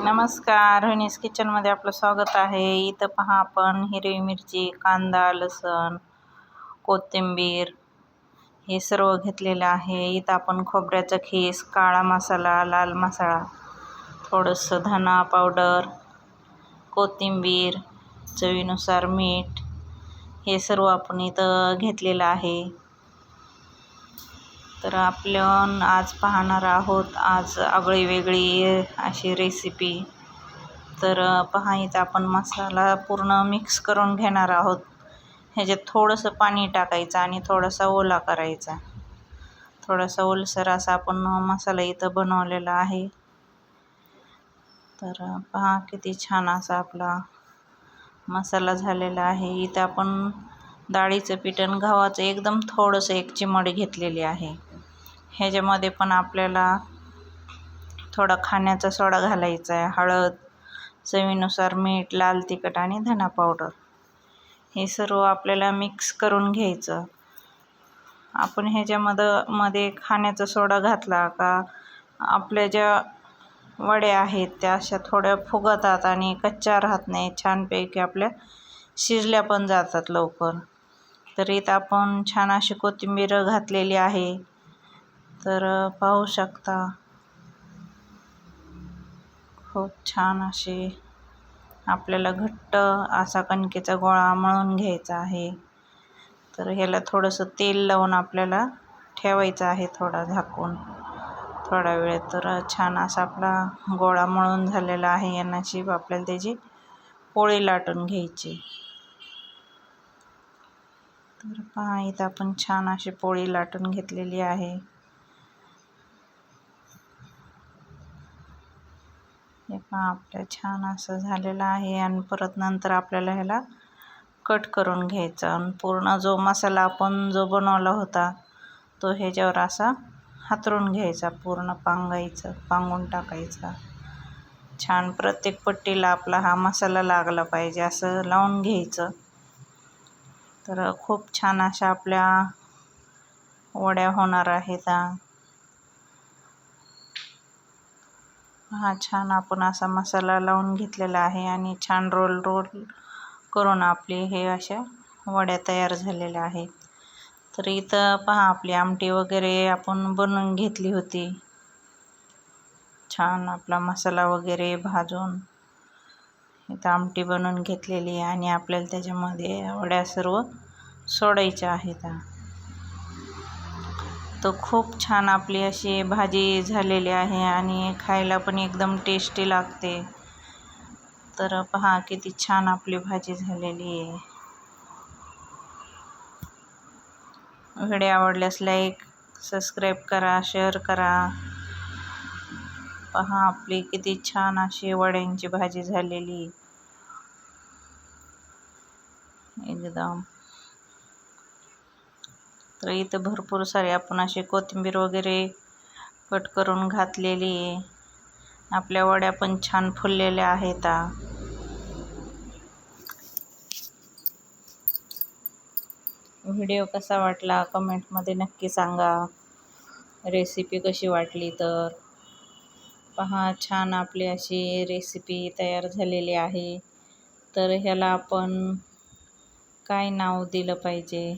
नमस्कार, रोहिणीज किचनमध्ये आपलं स्वागत आहे. इथं पहा, आपण हिरवी मिरची, कांदा, लसूण, कोथिंबीर हे सर्व घेतलेलं आहे. इथं आपण खोबऱ्याचा खीस, काळा मसाला, लाल मसाला, थोडंसं धना पावडर, कोथिंबीर, चवीनुसार मीठ हे सर्व आपण इथं घेतलेलं आहे. तर आपण आज पाहणार आहोत आगळी वेगळी अशी रेसिपी. तर पहा, इथं आपण मसाला पूर्ण मिक्स करून घेणार आहोत. ह्याच्यात थोडंसं पाणी टाकायचं आणि थोडासा ओला करायचा. थोडासा ओलसर असा आपण मसाला इथं बनवलेला आहे. तर पहा, किती छान असा आपला मसाला झालेला आहे. इथं आपण डाळीचं पीठ आणि गव्हाचं एकदम थोडंसं एक चिमट घेतलेली आहे. ह्याच्यामध्ये पण आपल्याला थोडा खाण्याचा सोडा घालायचा आहे, हळद, चवीनुसार मीठ, लाल तिखट आणि धना पावडर हे सर्व आपल्याला मिक्स करून घ्यायचं. आपण ह्याच्यामध्ये खाण्याचा सोडा घातला का आपल्या ज्या वड्या आहेत त्या अशा थोड्या फुगतात आणि कच्च्या राहत नाही, छानपैकी आपल्या शिजल्या पण जातात लवकर. तर इथं आपण छान अशी कोथिंबीर घातलेली आहे. तर पाहू शकता, खूप छान अशी आपल्याला घट्ट असा कणकेचा गोळा मळून घ्यायचा आहे. तर ह्याला थोडंसं तेल लावून आपल्याला ठेवायचं आहे, थोडा झाकून थोडा वेळ. तर छान असा आपला गोळा मळून झालेला आहे. या नशीब आपल्याला त्याची पोळी लाटून घ्यायची. तर पहा, इथं आपण छान अशी पोळी लाटून घेतलेली आहे. हे पहा, आपलं छान असं झालेलं आहे. आणि परत नंतर आपल्याला ह्याला कट करून घ्यायचा आणि पूर्ण जो मसाला आपण जो बनवला होता तो ह्याच्यावर असा हातरून घ्यायचा, पूर्ण पांगून टाकायचा. छान प्रत्येक पट्टीला आपला हा मसाला लागला पाहिजे असं लावून घ्यायचं. तर खूप छान अशा आपल्या वड्या होणार आहेत. हा छान आपण असा मसाला लावून घेतलेला आहे आणि छान रोल करून आपली हे अशा वड्या तयार झालेल्या आहेत. तर इथं पहा, आपली आमटी वगैरे आपण बनवून घेतली होती. छान आपला मसाला वगैरे भाजून इथं आमटी बनवून घेतलेली आहे आणि आपल्याला त्याच्यामध्ये वड्या सर्व सोडायच्या आहेत. तर खूप छान आपली अशी भाजी झालेली आहे आणि खायला पण एकदम टेस्टी लागते. तर पहा, किती छान आपली भाजी झालेली आहे. व्हिडिओ आवडल्यास लाईक, सबस्क्राईब करा, शेअर करा. पहा, आपली किती छान अशी वड्यांची भाजी झालेली एकदम. तर इथं भरपूर सारी आपण अशी कोथिंबीर वगैरे कट करून घातलेली आहे. आपल्या वड्या पण छान फुललेल्या आहेत. व्हिडिओ कसा वाटला कमेंटमध्ये नक्की सांगा. रेसिपी कशी वाटली तर. पहा, छान आपली अशी रेसिपी तयार झालेली आहे. तर ह्याला आपण काय नाव दिलं पाहिजे